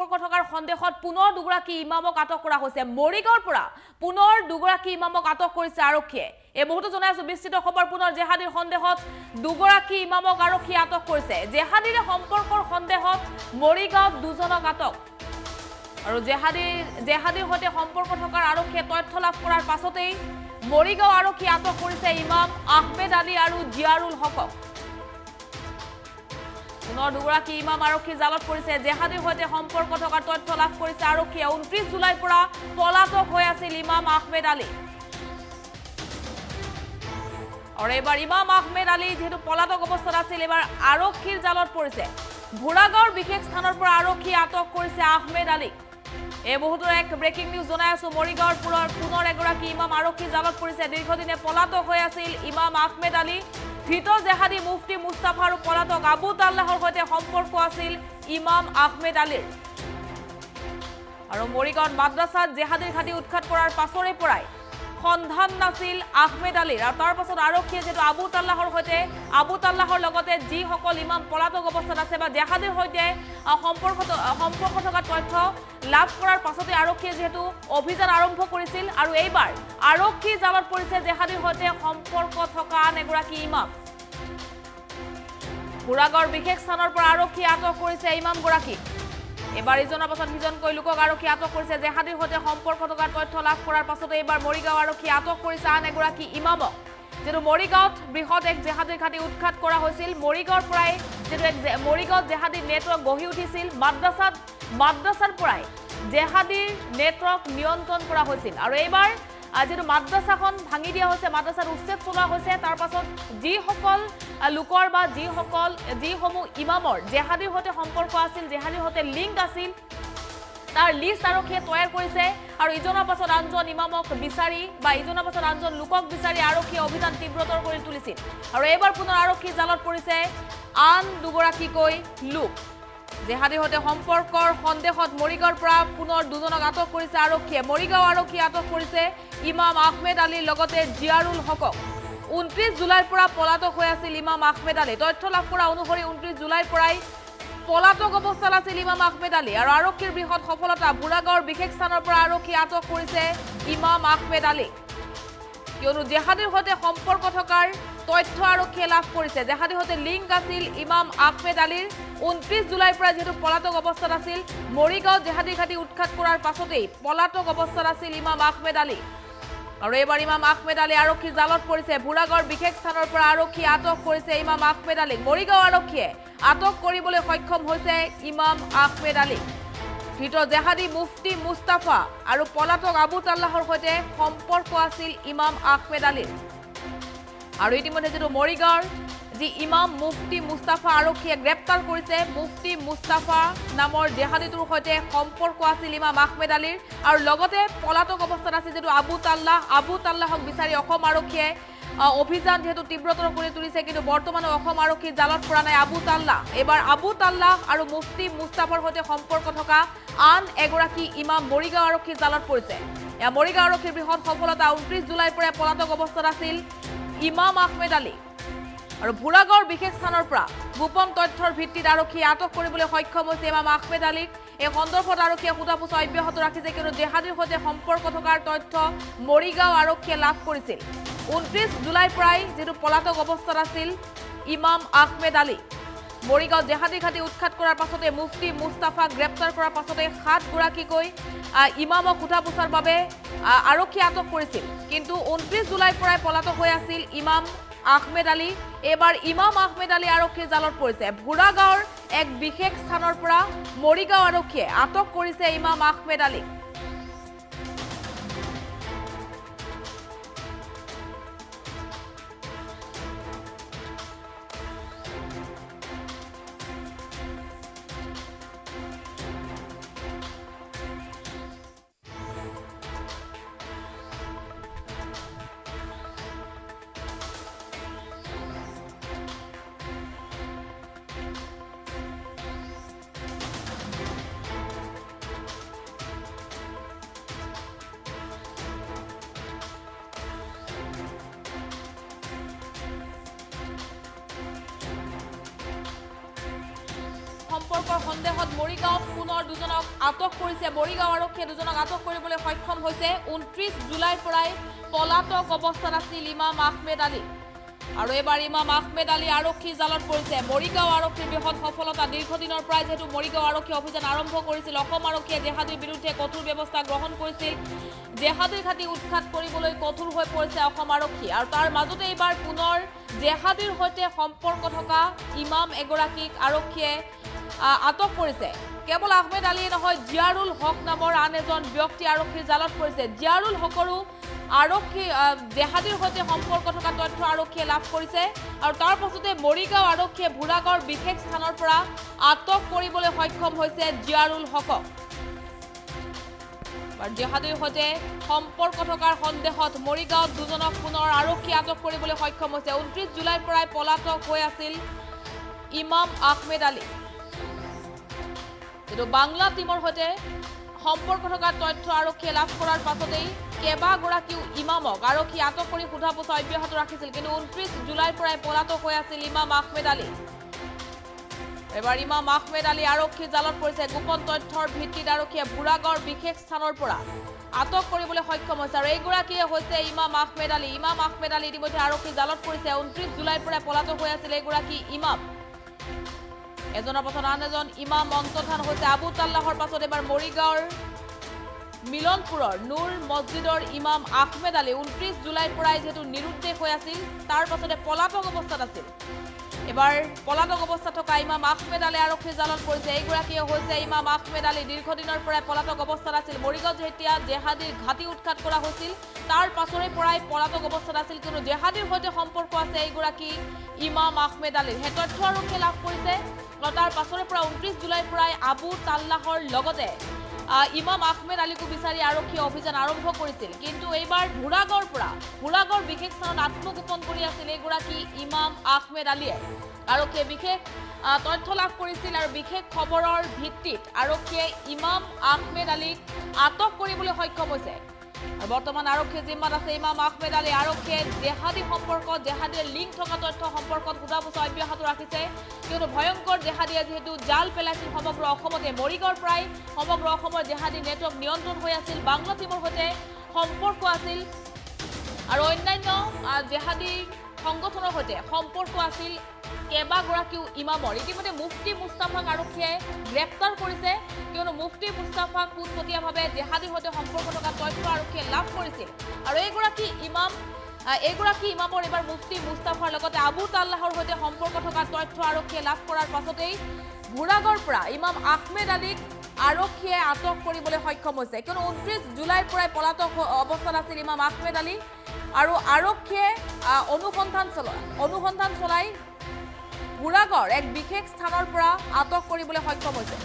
সম্পৰ্ক থকাৰ সন্দেহত পুনৰ দুগৰাকী ইমামক আটক কৰা হৈছে মৰিগাঁৱৰ পৰা পুনৰ দুগৰাকী ইমামক আটক কৰিছে আৰক্ষীয়ে এই মুহূৰ্তত জনাই আছো বিস্তৃত খবৰ পুনৰ জেহাদীৰ সন্দেহত দুগৰাকী ইমামক আৰক্ষীয়ে আটক কৰিছে জেহাদীৰ সম্পৰ্কৰ সন্দেহত মৰিগাঁৱত দুজনক আটক আৰু জেহাদীৰ সৈতে সম্পৰ্ক থকাৰ আৰক্ষীয়ে তথ্য লাভ কৰাৰ পাছতেই মৰিগাঁও আৰক্ষীয়ে আটক কৰিছে ইমাম আহমেদ আলী আৰু জিয়াৰুল হকক পুনৰ দুগৰাকী ইমাম আৰক্ষী জালত পৰিছে জেহাদীৰ সৈতে সম্পৰ্ক থকাৰ তথ্য লাভ কৰিছে আৰক্ষীয়ে 29 জুলাইৰ পৰা পলাতক হৈ আছিল ইমাম আহমেদ আলী আৰু এবাৰ ইমাম আহমেদ আলী যেহেতু পলাতক অৱস্থাত আছিল এবাৰ আৰক্ষীৰ জালত পৰিছে ভুৰাগাঁৱৰ বিশেষ স্থানৰ পৰা আৰক্ষীয়ে আটক কৰিছে আহমেদ আলী এই মুহূৰ্তৰ এক ব্ৰেকিং নিউজ জনাই আছো মৰিগাঁৱৰ পুনৰ এগৰাকী ইমাম আৰক্ষী জালত পৰিছে দীৰ্ঘদিনে পলাতক হৈ আছিল ইমাম আহমেদ আলী ভিত জেহাদী মুফতি মুস্তাফা আৰু পলাতক আবু তাল্লাহৰ সৈতে সম্পৰ্ক আছিল ইমাম আহমেদ আলীৰ আৰু মৰিগাঁৱত মাদ্ৰাসাত জেহাদীৰ ঘাটি উৎখাত কৰাৰ পাছৰে পৰাই সন্ধান নাছিল আহমেদ আলীৰ আৰু তাৰ পাছত আৰক্ষীয়ে যেটো আবু তাল্লাহৰ লগতে যি সকল ইমাম পলাতক অৱস্থাত আছে বা জেহাদীৰ সৈতে সম্পৰ্ক থকা তথ্য লাভ কৰাৰ পাছতে আৰক্ষীয়ে যেটো অভিযান আৰম্ভ কৰিছিল আৰু এইবাৰ আৰক্ষী জালত পৰিছে জেহাদীৰ সৈতে সম্পৰ্ক থকা আন এগৰাকী ইমাম ভুৰাগাঁৱৰ বিশেষ স্থানৰ পৰা আৰক্ষীয়ে আটক কৰিছে ইমাম গৰাকী এবাৰ ইজনৰ পাছত সিজনকৈ লোকক আৰক্ষী আটক কৰিছে জেহাদীৰ সৈতে সম্পৰ্ক থকা তথ্য লাভ কৰাৰ পাছতে এইবাৰ মৰিগাঁও আৰক্ষী আটক কৰিছে আন এগৰাকী ইমামক যেটো মৰিগাঁৱত বৃহৎ এক জেহাদীৰ ঘাটি উৎখাত কৰা হৈছিল মৰিগাঁৱৰ পৰাই যেটো মৰিগাঁৱত জেহাদীৰ নেটৱৰ্ক গঢ়ি উঠিছিল মাদ্ৰাসাৰ পৰাই জেহাদীৰ নেটৱৰ্ক নিয়ন্ত্ৰণ কৰা হৈছিল আৰু এইবাৰ যেটো মাদ্ৰাসাখন ভাঙি দিয়া হৈছে মাদ্ৰাসাৰ উচ্ছেদ চলোৱা হৈছে তাৰ পাছত যিসকল লোকৰ বা যিসমূহ ইমামৰ জেহাদীৰ সৈতে সম্পৰ্ক আছিল জেহাদীৰ সৈতে লিংক আছিল তাৰ লিষ্ট আৰক্ষীয়ে তৈয়াৰ কৰিছে আৰু ইজনৰ পাছত আনজন ইমামক বিচাৰি বা ইজনৰ পাছত আনজন লোকক বিচাৰি আৰক্ষীয়ে অভিযান তীব্ৰতৰ কৰি তুলিছিল আৰু এইবাৰ পুনৰ আৰক্ষী জালত পৰিছে আন দুগৰাকীকৈ লোক জেহাদীৰ সৈতে সম্পৰ্কৰ সন্দেহত মৰিগাঁৱৰ পৰা পুনৰ দুজনক আটক কৰিছে আৰক্ষীয়ে মৰিগাঁও আৰক্ষীয়ে আটক কৰিছে ইমাম আহমেদ আলীৰ লগতে জিয়াৰুল হকক 29 জুলাইৰ পৰা পলাতক হৈ আছিল ইমাম আহমেদ আলী তথ্য লাভ কৰা অনুসৰি 29 জুলাইৰ পৰাই পলাতক অৱস্থাত আছিল ইমাম আহমেদ আলী আৰু আৰক্ষীৰ বৃহৎ সফলতা ভুৰাগাঁৱৰ বিশেষ স্থানৰ পৰা আৰক্ষীয়ে আটক কৰিছে ইমাম আহমেদ আলী কিয়নো জেহাদীৰ সৈতে সম্পৰ্ক থকাৰ তথ্য আৰক্ষীয়ে লাভ কৰিছে জেহাদীৰ সৈতে লিংক আছিল ইমাম আহমেদ আলীৰ 29 জুলাইৰ পৰা যেটো পলাতক অৱস্থাত আছিল মৰিগাঁও জেহাদীৰ ঘাটি উৎখাত কৰাৰ পাছতেই পলাতক অৱস্থাত আছিল ইমাম আহমেদ আলী আৰু এবাৰ ইমাম আহমেদ আলী আৰক্ষী জালত পৰিছে ভুৰাগাঁৱৰ বিশেষ স্থানৰ পৰা আৰক্ষীয়ে আটক কৰিছে ইমাম আহমেদ আলীক মৰিগাঁও আৰক্ষীয়ে আটক কৰিবলৈ সক্ষম হৈছে ইমাম আহমেদ আলী ভিত জেহাদী মুফতি মুস্তাফা আৰু পলাতক আবু তাল্লাহৰ সৈতে সম্পৰ্ক আছিল ইমাম আহমেদ আলীৰ আৰু ইতিমধ্যে যেটো মৰিগাঁৱৰ যি ইমাম মুফতি মুস্তাফা আৰক্ষীয়ে গ্ৰেপ্তাৰ কৰিছে মুফতি মুস্তাফা নামৰ জেহাদীটোৰ সৈতে সম্পৰ্ক আছিল ইমাম আহমেদ আলীৰ আৰু লগতে পলাতক অৱস্থাত আছিল যেটো আবু তাল্লাহক বিচাৰি অসম আৰক্ষীয়ে অভিযান যেহেতু তীব্ৰতৰ কৰি তুলিছে কিন্তু বৰ্তমানে অসম আৰক্ষী জালত পৰা নাই আবু তাল্লাহ এবাৰ আবু তাল্লাহ আৰু মুফতি মুস্তাফাৰ সৈতে সম্পৰ্ক থকা আন এগৰাকী ইমাম মৰিগাঁও আৰক্ষী জালত পৰিছে মৰিগাঁও আৰক্ষীৰ বৃহৎ সফলতা 29 জুলাইৰ পৰা পলাতক অৱস্থাত আছিল ইমাম আহমেদ আলী আৰু ভুৰাগাঁৱৰ বিশেষ স্থানৰ পৰা গোপন তথ্যৰ ভিত্তিত আৰক্ষীয়ে আটক কৰিবলৈ সক্ষম হৈছে ইমাম আহমেদ আলীক এই সন্দৰ্ভত আৰক্ষীয়ে সোধাপোছা অব্যাহত ৰাখিছে কিয়নো জেহাদীৰ সৈতে সম্পৰ্ক থকাৰ তথ্য মৰিগাঁও আৰক্ষীয়ে লাভ কৰিছিল 29 জুলাইৰ পৰাই যেটো পলাতক অৱস্থাত আছিল ইমাম আহমেদ আলী মৰিগাঁও জেহাদী ঘাটি উৎখাত কৰাৰ পাছতে মুফতি মুস্তাফাক গ্ৰেপ্তাৰ কৰাৰ পাছতে 7 গৰাকীকৈ ইমামক সোধাপোছাৰ বাবে আৰক্ষীয়ে আটক কৰিছিল কিন্তু 29 জুলাইৰ পৰাই পলাতক হৈ আছিল ইমাম আহমেদ আলী এবাৰ ইমাম আহমেদ আলী আৰক্ষীৰ জালত পৰিছে ভুৰাগাঁৱৰ এক বিশেষ স্থানৰ পৰা মৰিগাঁও আৰক্ষীয়ে আটক কৰিছে ইমাম আহমেদ আলী সম্পৰ্কৰ সন্দেহত মৰিগাঁৱত পুনৰ দুজনক আটক কৰিছে মৰিগাঁও আৰক্ষীয়ে দুজনক আটক কৰিবলৈ সক্ষম হৈছে 29 জুলাইৰ পৰাই পলাতক অৱস্থাত আছিল ইমাম আহমেদ আলী আৰু এবাৰ ইমাম আহমেদ আলী আৰক্ষী জালত পৰিছে মৰিগাঁও আৰক্ষীৰ বৃহৎ সফলতা দীৰ্ঘদিনৰ পৰাই যেহেতু মৰিগাঁও আৰক্ষী অভিযান আৰম্ভ কৰিছিল অসম আৰক্ষীয়ে জেহাদীৰ বিৰুদ্ধে কঠোৰ ব্যৱস্থা গ্ৰহণ কৰিছিল জেহাদীৰ ঘাটি উৎখাত কৰিবলৈ কঠোৰ হৈ পৰিছে অসম আৰক্ষী আৰু তাৰ মাজতে এইবাৰ পুনৰ জেহাদীৰ সৈতে সম্পৰ্ক থকা ইমাম এগৰাকীক আৰক্ষীয়ে আটক কৰিছে কেৱল আহমেদ আলীয়ে নহয় জিয়াৰুল হক নামৰ আন এজন ব্যক্তি আৰক্ষীৰ জালত পৰিছে জিয়াৰুল হকৰো আৰক্ষী জেহাদীৰ সৈতে সম্পৰ্ক থকা তথ্য আৰক্ষীয়ে লাভ কৰিছে আৰু তাৰ পাছতে মৰিগাঁও আৰক্ষীয়ে ভোলাগড় বিশেষ স্থানৰ পৰা আটক কৰিবলৈ সক্ষম হৈছে জিয়াৰুল হকক জেহাদীৰ সৈতে সম্পৰ্ক থকাৰ সন্দেহত মৰিগাঁৱত দুজনক পুনৰ আৰক্ষী আটক কৰিবলৈ সক্ষম হৈছে 29 জুলাইৰ পৰাই পলাতক হৈ আছিল ইমাম আহমেদ আলী কিন্তু বাংলা টিমৰ সৈতে সম্পৰ্ক থকা তথ্য আৰক্ষীয়ে লাভ কৰাৰ পাছতেই কেইবাগৰাকীও ইমামক আৰক্ষী আটক কৰি সোধা পোছা অব্যাহত ৰাখিছিল কিন্তু 29 জুলাইৰ পৰাই পলাতক হৈ আছিল ইমাম আহমেদ আলী এবাৰ ইমাম আহমেদ আলী আৰক্ষী জালত পৰিছে গোপন তথ্যৰ ভিত্তিত আৰক্ষীয়ে বুঢ়াগড় বিশেষ স্থানৰ পৰা আটক কৰিবলৈ সক্ষম হৈছে আৰু এইগৰাকীয়ে হৈছে ইমাম আহমেদ আলী ইতিমধ্যে আৰক্ষী জালত পৰিছে 29 জুলাইৰ পৰা পলাতক হৈ আছিল এইগৰাকী ইমাম এজনৰ পাছত আন এজন ইমাম অন্তৰ্ধান হৈছে আবু তাল্লাহৰ পাছত এবাৰ মৰিগাঁৱৰ মিলনপুৰৰ নুৰ মছজিদৰ ইমাম আহমেদ আলী 29 জুলাইৰ পৰাই যেহেতু নিৰুদ্দেশ হৈ আছিল তাৰ পাছতে পলাতক অৱস্থাত আছিল এবাৰ পলাতক অৱস্থাত থকা ইমাম আহমেদ আলী আৰক্ষীৰ জালত পৰিছে এইগৰাকীয়ে হৈছে ইমাম আহমেদ আলী দীৰ্ঘদিনৰ পৰাই পলাতক অৱস্থাত আছিল মৰিগাঁৱত যেতিয়া জেহাদীৰ ঘাটি উৎখাত কৰা হৈছিল তাৰ পাছৰে পৰাই পলাতক অৱস্থাত আছিল কিন্তু জেহাদীৰ সৈতে সম্পৰ্ক আছে এইগৰাকী ইমাম আহমেদ আলীৰ সেই তথ্য আৰক্ষীয়ে লাভ কৰিছে তাৰ পাছৰে পৰা 29 জুলাইৰ পৰাই আবু তাল্লাহৰ লগতে ইমাম আহমেদ আলীকো বিচাৰি আৰক্ষী অভিযান আৰম্ভ কৰিছিল কিন্তু এইবাৰ ভোলাগড় বিশেষ স্থানত আত্মগোপন কৰি আছিল এইগৰাকী ইমাম আহমেদ আলীয়ে আৰক্ষীয়ে বিশেষ তথ্য লাভ কৰিছিল আৰু বিশেষ খবৰৰ ভিত্তিত আৰক্ষীয়ে ইমাম আহমেদ আলীক আটক কৰিবলৈ সক্ষম হৈছে বৰ্তমান আৰক্ষীৰ জিম্মাত আছে ইমাম আহমেদ আলী আৰক্ষীয়ে জেহাদীৰ লিংক থকা তথ্য সম্পৰ্কত সোধা পোছা অব্যাহত ৰাখিছে কিয়নো ভয়ংকৰ জেহাদীয়ে যেহেতু জাল পেলাইছিল সমগ্ৰ অসমতে মৰিগাঁৱৰ প্ৰায় সমগ্ৰ অসমৰ জেহাদী নেটৱৰ্ক নিয়ন্ত্ৰণ হৈ আছিল বাংলা টিমৰ সৈতে সম্পৰ্ক আছিল আৰু অন্যান্য জেহাদী সংগঠনৰ সৈতে সম্পৰ্ক আছিল কেইবাগৰাকীও ইমামৰ ইতিমধ্যে মুফতি মুস্তাফাক আৰক্ষীয়ে গ্ৰেপ্তাৰ কৰিছে কিয়নো মুফতি মুস্তাফাক পোনপটীয়াভাৱে জেহাদীৰ সৈতে সম্পৰ্ক থকা তথ্য আৰক্ষীয়ে লাভ কৰিছিল আৰু এইগৰাকী ইমামৰ এবাৰ মুফতি মুস্তাফাৰ লগতে আবু তাল্লাহৰ সৈতে সম্পৰ্ক থকা তথ্য আৰক্ষীয়ে লাভ কৰাৰ পাছতেই বুঢ়াগড়ৰ পৰা ইমাম আহমেদ আলীক আৰক্ষীয়ে আটক কৰিবলৈ সক্ষম হৈছে কিয়নো 29 জুলাইৰ পৰাই পলাতক অৱস্থাত আছিল ইমাম আহমেদ আলী আৰু আৰক্ষীয়ে অনুসন্ধান চলাই বুঢ়াগড় এক বিশেষ স্থানৰ পৰা আটক কৰিবলৈ সক্ষম হৈছে